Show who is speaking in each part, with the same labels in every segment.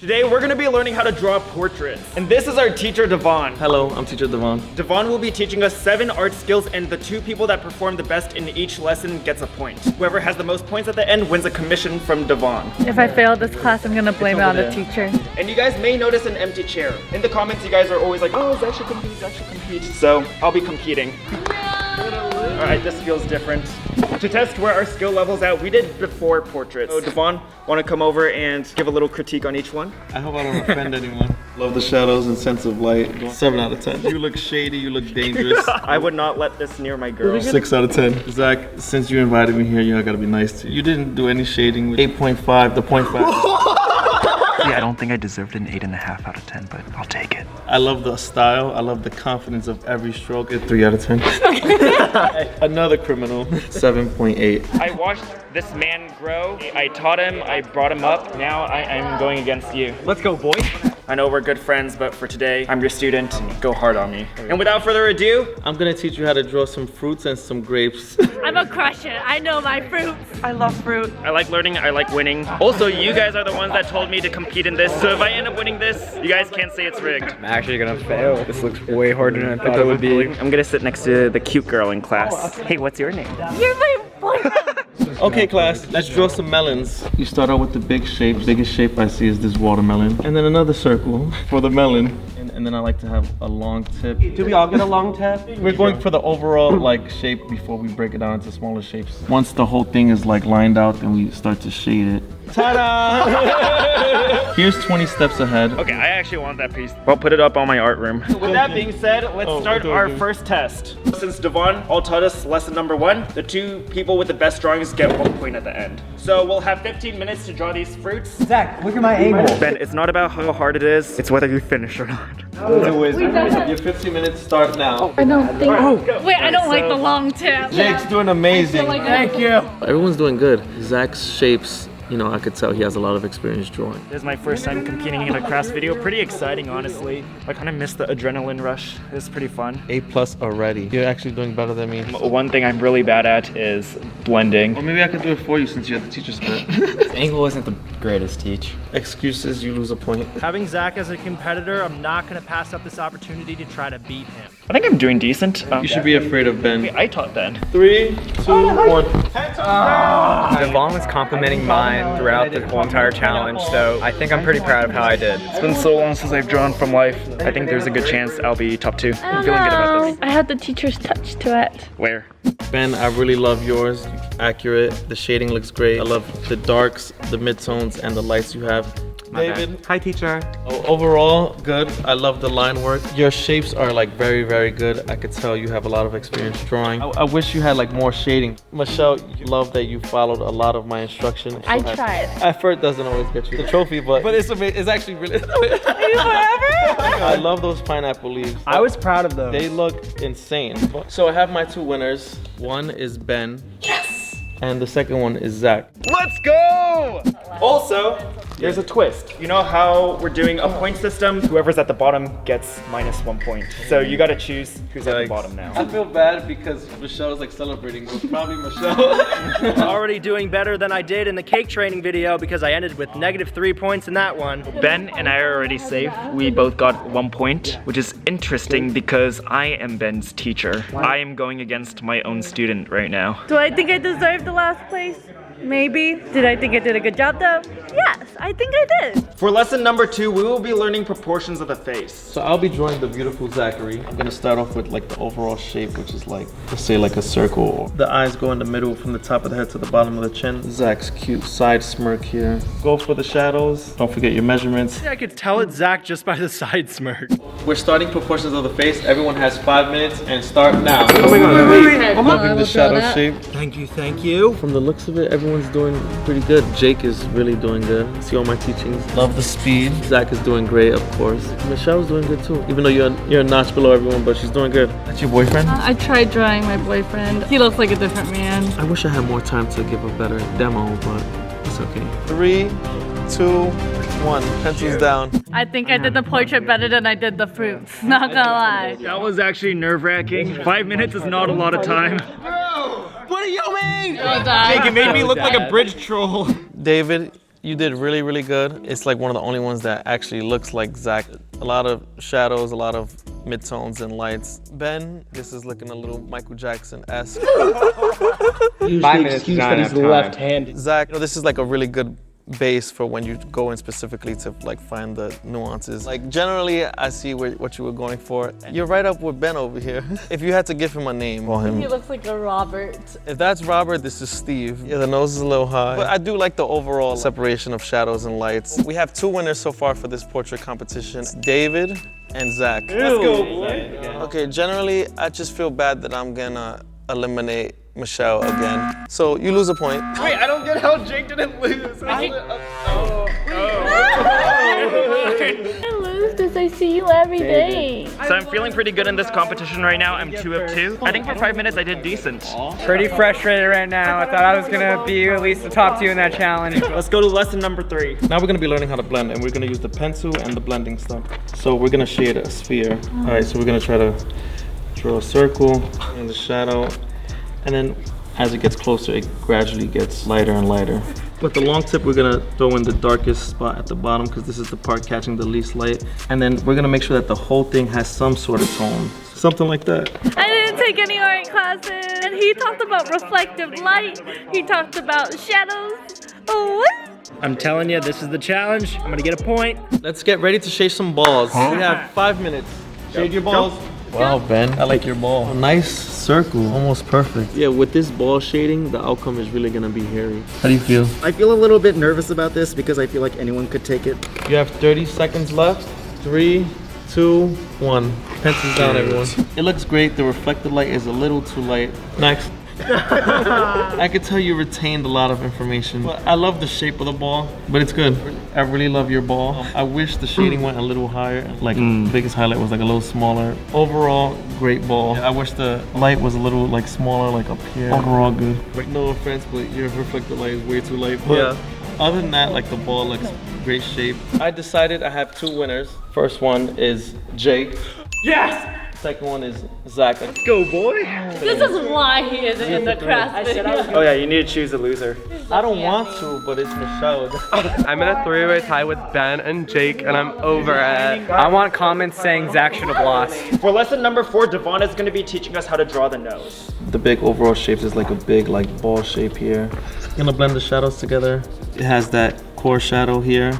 Speaker 1: Today we're gonna be learning how to draw portraits. And this is our teacher, Devon.
Speaker 2: Hello, I'm teacher Devon.
Speaker 1: Devon will be teaching us 7 art skills, and the 2 people that perform the best in each lesson gets a point. Whoever has the most points at the end wins a commission from Devon.
Speaker 3: If I fail this class, I'm gonna blame it on the teacher.
Speaker 1: And you guys may notice an empty chair. In the comments, you guys are always like, oh, Zach should compete, Zach should compete. So I'll be competing. All right, this feels different. To test where our skill level's at, we did before portraits. So Devon, wanna come over and give a little critique on each one?
Speaker 2: I hope I don't offend anyone. Love the shadows and sense of light. 7 out of 10. You look shady, you look dangerous.
Speaker 1: I would not let this near my girl.
Speaker 2: 6 out of 10. Zach, since you invited me here, I gotta be nice to you. You didn't do any shading. 8.5, the 0.5.
Speaker 4: Yeah, I don't think I deserved an 8.5 out of 10, but I'll take it.
Speaker 2: I love the style. I love the confidence of every stroke. 3 out of 10. Another criminal. 7.8.
Speaker 1: I watched this man grow. I taught him, I brought him up. Now I'm going against you. Let's go, boy. I know we're good friends, but for today, I'm your student. Go hard on me. And without further ado,
Speaker 2: I'm gonna teach you how to draw some fruits and some grapes.
Speaker 3: I'm a crusher. I know my fruits. I love fruit.
Speaker 1: I like learning, I like winning. Also, you guys are the ones that told me to compete in this, so if I end up winning this, you guys can't say it's rigged.
Speaker 5: I'm actually gonna fail. This looks way harder than I thought it would be.
Speaker 1: I'm gonna sit next to the cute girl in class. Hey, what's your name?
Speaker 3: You're my boyfriend.
Speaker 2: Okay, class, let's draw some melons. You start out with the big shape. Biggest shape I see is this watermelon. And then another circle for the melon. And then I like to have a long tip.
Speaker 6: Do we all get a long tip?
Speaker 2: We're going for the overall like shape before we break it down into smaller shapes. Once the whole thing is like lined out, then we start to shade it. Ta-da! Here's 20 steps ahead.
Speaker 1: Okay, I actually want that piece. I'll put it up on my art room. With that being said, let's start our first test. Since Devon all taught us lesson number 1, the 2 people with the best drawings get 1 point at the end. So we'll have 15 minutes to draw these fruits.
Speaker 6: Zach, look at my angle.
Speaker 1: Ben, it's not about how hard it is, it's whether you finish or not.
Speaker 2: Your 15 minutes start now.
Speaker 3: I don't think. Wait, I don't like the long tip.
Speaker 2: Jake's doing amazing.
Speaker 6: Thank you.
Speaker 2: Everyone's doing good. Zach's shapes, you know, I could tell he has a lot of experience drawing.
Speaker 1: This is my first time competing in a crafts video. Pretty exciting, honestly. I kind of missed the adrenaline rush. It was pretty fun.
Speaker 2: A+ already. You're actually doing better than me.
Speaker 1: One thing I'm really bad at is blending.
Speaker 2: Or maybe I could do it for you since you have the teacher's pet.
Speaker 5: Angle isn't the greatest, teach.
Speaker 2: Excuses, you lose a point.
Speaker 6: Having Zach as a competitor, I'm not gonna pass up this opportunity to try to beat him.
Speaker 1: I think I'm doing decent.
Speaker 2: You should be afraid of Ben.
Speaker 1: I taught Ben.
Speaker 2: 3, 2, 1.
Speaker 5: Devon was complimenting mine throughout the whole entire challenge, so I think I'm pretty proud of how I did.
Speaker 1: It's been so long since I've drawn from life. I think there's a good chance I'll be top 2. I'm feeling good about this.
Speaker 3: I had the teacher's touch to it.
Speaker 1: Where?
Speaker 2: Ben, I really love yours. Accurate. The shading looks great. I love the darks, the midtones, and the lights you have. David.
Speaker 6: Hi, teacher.
Speaker 2: Overall, good. I love the line work. Your shapes are like very, very good. I could tell you have a lot of experience drawing. I wish you had like more shading. Michelle, love that you followed a lot of my instruction.
Speaker 3: I tried.
Speaker 2: Effort doesn't always get you the trophy, but it's actually really.
Speaker 3: Whatever.
Speaker 2: I love those pineapple leaves.
Speaker 6: I was proud of those.
Speaker 2: They look insane. So I have my 2 winners. One is Ben. Yes. And the second one is Zach.
Speaker 1: Let's go! Also, there's a twist. You know how we're doing a point system? Whoever's at the bottom gets -1 point. So you gotta choose who's at the bottom now.
Speaker 2: I feel bad because Michelle's like celebrating. It was probably Michelle.
Speaker 6: Already doing better than I did in the cake training video because I ended with -3 points in that one.
Speaker 1: Ben and I are already safe. We both got 1 point, which is interesting because I am Ben's teacher. I am going against my own student right now.
Speaker 3: Do I think I deserve the last place? Maybe. Did I think I did a good job though? Yes, I think I did.
Speaker 1: For lesson number 2, we will be learning proportions of the face.
Speaker 2: So I'll be drawing the beautiful Zachary. I'm gonna start off with like the overall shape, which is like, let's say like a circle. The eyes go in the middle from the top of the head to the bottom of the chin. Zach's cute side smirk here. Go for the shadows. Don't forget your measurements.
Speaker 6: I could tell it's Zach just by the side smirk.
Speaker 2: We're starting proportions of the face. Everyone has 5 minutes and start now.
Speaker 6: Oh my god, wait.
Speaker 2: Loving the shadow shape.
Speaker 6: Thank you, thank you.
Speaker 2: From the looks of it, everyone's doing pretty good. Jake is really doing good. See all my teachings. Love the speed. Zach is doing great, of course. Michelle's doing good too. Even though you're a notch below everyone, but she's doing good. That's your boyfriend?
Speaker 3: I tried drawing my boyfriend. He looks like a different man.
Speaker 2: I wish I had more time to give a better demo, but it's okay. 3, 2, 1. Pencils down.
Speaker 3: I think I did the portrait better than I did the fruits. Not gonna lie.
Speaker 1: That was actually nerve-wracking. 5 minutes is not a lot of time.
Speaker 6: What do you mean?
Speaker 1: Jake, it made me look like a bridge troll.
Speaker 2: David, You did really, really good. It's like one of the only ones that actually looks like Zach. A lot of shadows, a lot of midtones and lights. Ben, this is looking a little Michael Jackson-esque.
Speaker 5: 5 minutes is not enough time.
Speaker 6: left-handed.
Speaker 2: Zach, this is like a really good base for when you go in specifically to like find the nuances. Like generally, I see what you were going for. You're right up with Ben over here. If you had to give him a name, call him.
Speaker 3: He looks like a Robert.
Speaker 2: If that's Robert, this is Steve. Yeah, the nose is a little high. But I do like the overall separation of shadows and lights. We have 2 winners so far for this portrait competition. It's David and Zach.
Speaker 1: Let's go, boy.
Speaker 2: Okay, generally, I just feel bad that I'm gonna eliminate Michelle again. So you lose a point.
Speaker 1: Wait, I don't get how Jake didn't lose.
Speaker 3: I lose because I see you every day.
Speaker 1: So I'm feeling pretty good in this competition right now. I'm 2 of 2. I think for 5 minutes I did decent.
Speaker 5: Pretty frustrated right now. I thought I was gonna be at least the top 2 in that challenge.
Speaker 1: Let's go to lesson number 3.
Speaker 2: Now we're gonna be learning how to blend, and we're gonna use the pencil and the blending stuff. So we're gonna shade a sphere. All right, so we're gonna try to draw a circle in the shadow, and then as it gets closer, it gradually gets lighter and lighter. With the long tip, we're gonna throw in the darkest spot at the bottom because this is the part catching the least light. And then we're gonna make sure that the whole thing has some sort of tone. Something like that.
Speaker 3: I didn't take any art classes. And he talked about reflective light. He talked about shadows. Oh, what?
Speaker 6: I'm telling you, this is the challenge. I'm gonna get a point.
Speaker 2: Let's get ready to shade some balls. We have 5 minutes. Shade your balls. Wow, Ben, I like your ball. A nice circle, almost perfect. Yeah, with this ball shading, the outcome is really gonna be hairy. How do you feel?
Speaker 7: I feel a little bit nervous about this because I feel like anyone could take it.
Speaker 2: You have 30 seconds left. 3, 2, 1. Pencils down, everyone. It looks great. The reflected light is a little too light. Next. I could tell you retained a lot of information. But I love the shape of the ball, but it's good. I really love your ball. I wish the shading went a little higher. Like the biggest highlight was like a little smaller. Overall, great ball. I wish the light was a little like smaller, like up here. Overall, good. No offense, but your reflected light is way too light. But other than that, like the ball looks great shape. I decided I have 2 winners. First one is Jake.
Speaker 1: Yes!
Speaker 2: Second one is Zach.
Speaker 1: Let's go, boy.
Speaker 3: This is why he isn't in the craft video.
Speaker 1: Oh yeah, you need to choose a loser.
Speaker 2: I don't want to, but it's Michelle.
Speaker 8: I'm in a 3-way tie with Ben and Jake, and I'm over it.
Speaker 5: I want comments saying Zach should have lost.
Speaker 1: For lesson number 4, Devon is going to be teaching us how to draw the nose.
Speaker 2: The big overall shapes is like a big like ball shape here. Gonna blend the shadows together. It has that core shadow here.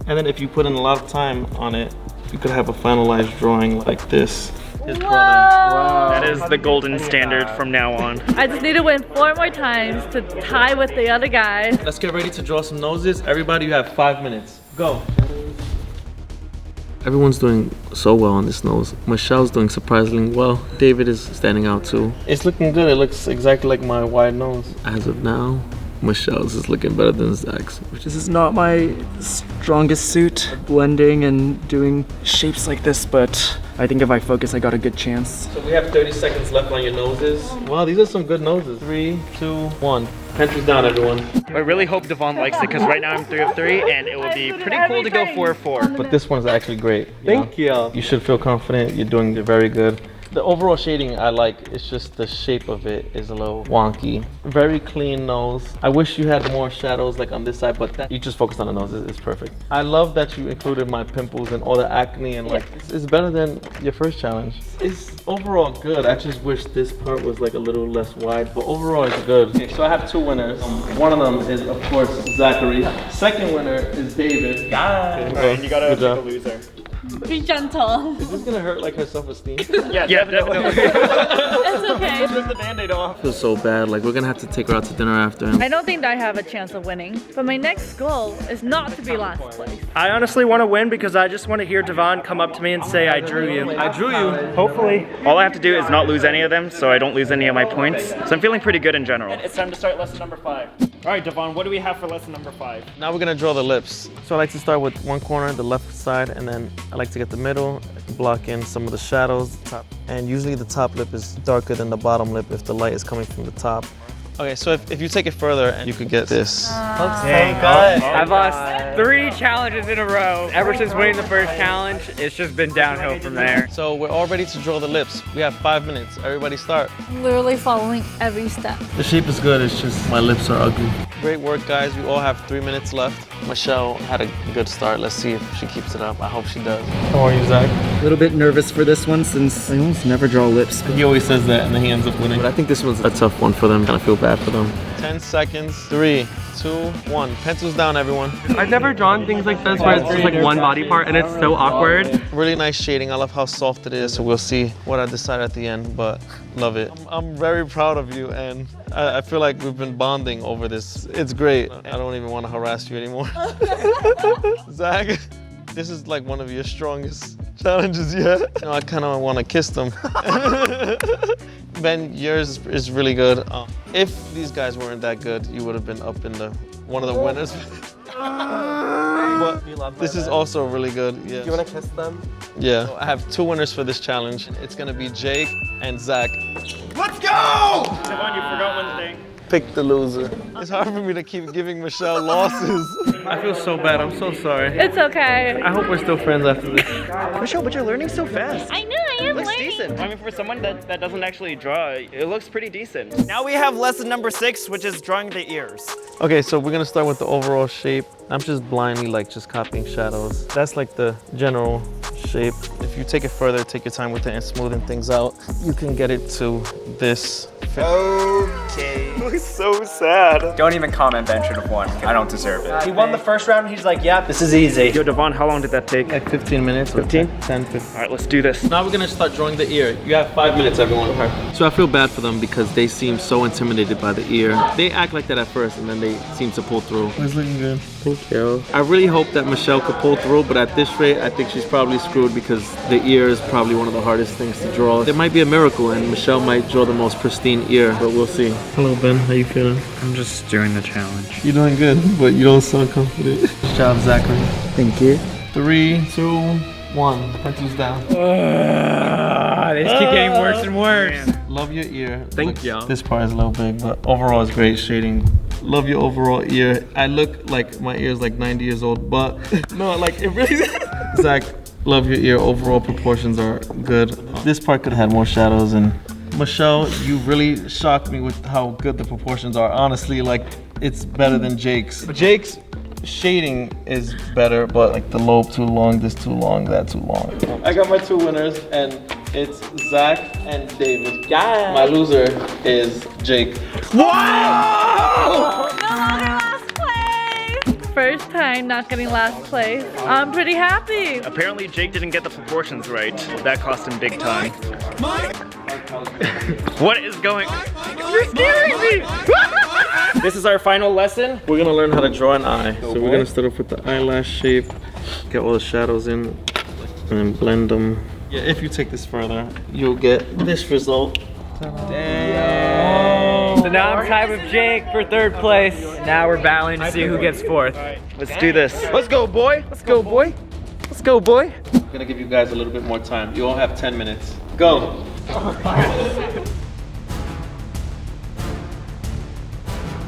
Speaker 2: And then if you put in a lot of time on it, you could have a finalized drawing like this. His brother.
Speaker 1: That is the golden standard from now on.
Speaker 3: I just need to win 4 more times to tie with the other guy.
Speaker 2: Let's get ready to draw some noses. Everybody, you have 5 minutes. Go. Everyone's doing so well on this nose. Michelle's doing surprisingly well. David is standing out too. It's looking good. It looks exactly like my wide nose. As of now, Michelle's is looking better than Zach's.
Speaker 7: This is not my strongest suit, blending and doing shapes like this, but I think if I focus, I got a good chance.
Speaker 2: So we have 30 seconds left on your noses. Wow, these are some good noses. 3, 2, 1. Pencils down, everyone.
Speaker 1: I really hope Devon likes it because right now I'm 3 of 3 and it would be pretty cool to go 4 of 4.
Speaker 2: But this one's actually great.
Speaker 7: Thank you.
Speaker 2: You should feel confident. You're doing very good. The overall shading I like, it's just the shape of it is a little wonky. Very clean nose. I wish you had more shadows like on this side, but you just focused on the nose, it's perfect. I love that you included my pimples and all the acne and like, it's better than your first challenge. It's overall good. I just wish this part was like a little less wide, but overall it's good. Okay, so I have 2 winners. One of them is of course Zachary. Second winner is David.
Speaker 1: Yeah. Alright, you gotta pick a loser.
Speaker 3: Be gentle.
Speaker 2: Is this gonna hurt like her self-esteem?
Speaker 1: Yeah, definitely.
Speaker 3: It's okay.
Speaker 1: Rip the band-aid off.
Speaker 2: I feel so bad. Like we're gonna have to take her out to dinner after.
Speaker 3: I don't think I have a chance of winning, but my next goal is not to be last place.
Speaker 6: I honestly want to win because I just want to hear Devon come up to me and say, I drew you.
Speaker 2: I drew you.
Speaker 6: Hopefully.
Speaker 1: All I have to do is not lose any of them so I don't lose any of my points. So I'm feeling pretty good in general. It's time to start lesson number 5. Alright, Devon, what do we have for lesson number 5?
Speaker 2: Now we're gonna draw the lips. So I like to start with one corner, the left side, and then I like to get the middle, block in some of the shadows, the top. And usually the top lip is darker than the bottom lip if the light is coming from the top. Okay, so if you take it further, you could get this.
Speaker 5: Okay, good. I've lost 3 challenges in a row. Ever since winning the first challenge, it's just been downhill from there.
Speaker 2: So we're all ready to draw the lips. We have 5 minutes. Everybody start.
Speaker 3: Literally following every step.
Speaker 2: The shape is good, it's just my lips are ugly. Great work, guys. We all have 3 minutes left. Michelle had a good start. Let's see if she keeps it up. I hope she does. How are you, Zach?
Speaker 7: A little bit nervous for this one since I almost never draw lips.
Speaker 2: He always says that and then he ends up winning.
Speaker 7: But I think this was
Speaker 2: A tough one for them. Kind of feel bad for them. 10 seconds. 3, 2, 1. Pencils down, everyone.
Speaker 8: I've never drawn things like this where it's just like one body part and it's so awkward.
Speaker 2: Really nice shading. I love how soft it is. So we'll see what I decide at the end, but love it. I'm very proud of you, and I feel like we've been bonding over this. It's great. I don't even want to harass you anymore. Zach, this is like one of your strongest challenges yet. You know, I kind of want to kiss them. Ben, yours is really good. If these guys weren't that good, you would have been up in one of the winners. But this is also really good. Yeah.
Speaker 8: You want to kiss them?
Speaker 2: Yeah. So I have 2 winners for this challenge. It's gonna be Jake and Zach.
Speaker 1: Let's go! Devon, you forgot one thing.
Speaker 2: Pick the loser. It's hard for me to keep giving Michelle losses. I feel so bad. I'm so sorry.
Speaker 3: It's okay.
Speaker 2: I hope we're still friends after this.
Speaker 1: Michelle, but you're learning so fast.
Speaker 3: I know, I am
Speaker 1: It looks
Speaker 3: learning.
Speaker 1: decent. I mean, for someone that doesn't actually draw, it looks pretty decent. Now we have lesson number 6, which is drawing the ears.
Speaker 2: Okay, so we're gonna start with the overall shape. I'm just blindly just copying shadows. That's like the general shape. If you take it further, take your time with it and smoothing things out, you can get it to this.
Speaker 1: Okay. Looks so sad.
Speaker 5: Don't even comment Ben should have won. I don't deserve it.
Speaker 6: He won the first round. He's like, yeah, this is easy.
Speaker 1: Yo, Devon, how long did that take?
Speaker 2: Like 15 minutes.
Speaker 1: 15?
Speaker 2: 10, 15.
Speaker 1: All right, let's do this.
Speaker 2: Now we're gonna start drawing the ear. You have 5 minutes, everyone. So I feel bad for them because they seem so intimidated by the ear. They act like that at first and then they seem to pull through. It's looking good. Thank you. I really hope that Michelle could pull through, but at this rate, I think she's probably screwed because the ear is probably one of the hardest things to draw. There might be a miracle and Michelle might draw the most pristine ear, but we'll see. Hello, Ben. How you feeling?
Speaker 4: I'm just doing the challenge.
Speaker 2: You're doing good, but you don't sound confident. Good job, Zachary.
Speaker 7: Thank you.
Speaker 2: 3, 2, 1. Pencils down.
Speaker 5: They just keep getting worse and worse.
Speaker 2: Love your ear.
Speaker 8: Thank you.
Speaker 2: This part is a little big, but overall it's great shading. Love your overall ear. I look like my ear is like 90 years old, but no, like it really. Zach, love your ear. Overall proportions are good. This part could have had more shadows, and Michelle, you really shocked me with how good the proportions are. Honestly, like it's better than Jake's. Jake's shading is better, but like the lobe too long, this too long, that too long. I got my 2 winners, and it's Zach and David. Yeah. My loser is Jake.
Speaker 3: No longer last place. First time not getting last place. I'm pretty happy.
Speaker 1: Apparently, Jake didn't get the proportions right. That cost him big time. What is going on? You're scaring me! This is our final lesson.
Speaker 2: We're gonna learn how to draw an eye. So we're gonna start off with the eyelash shape, get all the shadows in, and then blend them. Yeah, if you take this further, you'll get this result.
Speaker 5: Damn. So now I'm tied with Jake for 3rd place. Now we're battling to see who gets 4th.
Speaker 1: Let's do this. Let's go, boy. Let's go, boy. Let's go, boy.
Speaker 2: I'm gonna give you guys a little bit more time. You all have 10 minutes. Go.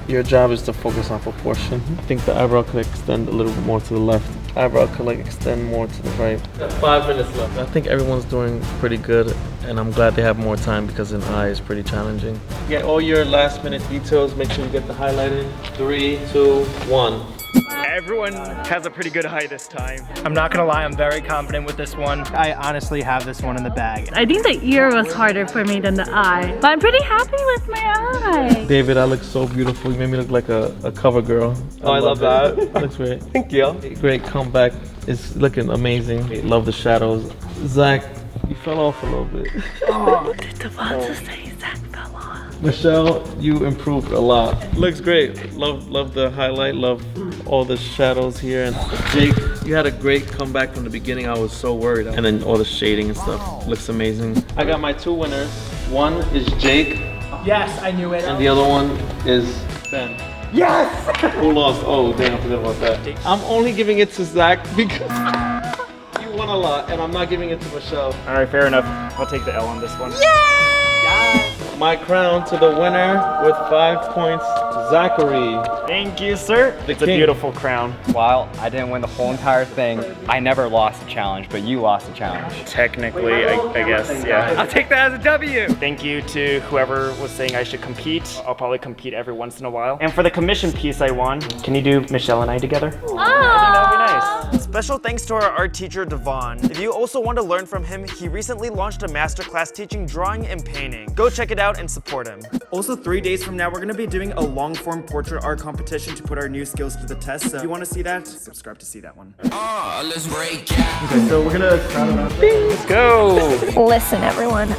Speaker 2: Your job is to focus on proportion. I think the eyebrow could extend a little bit more to the left. Eyebrow could like extend more to the right. 5 minutes left. I think everyone's doing pretty good, and I'm glad they have more time because an eye is pretty challenging. Get all your last minute details. Make sure you get the highlighted. 3, 2, 1.
Speaker 1: Everyone has a pretty good eye this time.
Speaker 6: I'm not gonna lie, I'm very confident with this one. I honestly have this one in the bag.
Speaker 3: I think the ear was harder for me than the eye, but I'm pretty happy with my eye.
Speaker 2: David, I look so beautiful. You made me look like a cover girl.
Speaker 8: I love that.
Speaker 2: Looks great.
Speaker 8: Thank you.
Speaker 2: Great comeback. It's looking amazing. Love the shadows. Zach, you fell off a little bit.
Speaker 3: Oh, did Devon say Zach fell off?
Speaker 2: Michelle, you improved a lot. Looks great. Love the highlight. Love all the shadows here. And Jake, you had a great comeback from the beginning. I was so worried. And then all the shading and stuff looks amazing. I got my 2 winners. One is Jake.
Speaker 6: Yes, I knew it.
Speaker 2: And the other one is Ben.
Speaker 6: Yes!
Speaker 2: Who lost? Oh, damn, I forgot about that. I'm only giving it to Zach because you won a lot, and I'm not giving it to Michelle.
Speaker 1: All right, fair enough. I'll take the L on this one.
Speaker 2: My crown to the winner with 5 points, Zachary.
Speaker 1: Thank you, sir. It's a
Speaker 2: king.
Speaker 1: beautiful crown.
Speaker 5: While I didn't win the whole entire thing, I never lost a challenge, but you lost a challenge.
Speaker 1: Technically, I guess, yeah.
Speaker 5: I'll take that as a W.
Speaker 1: Thank you to whoever was saying I should compete. I'll probably compete every once in a while. And for the commission piece I won, can you do Michelle and I together?
Speaker 3: Oh.
Speaker 1: That would be nice.
Speaker 9: Special thanks to our art teacher, Devon. If you also want to learn from him, he recently launched a masterclass teaching drawing and painting. Go check it out and support him.
Speaker 7: Also, 3 days from now, we're gonna be doing a long-form portrait art competition to put our new skills to the test. So if you wanna see that, subscribe to see that one.
Speaker 2: Okay, so we're gonna crowd around.
Speaker 1: Let's go.
Speaker 3: Listen, everyone.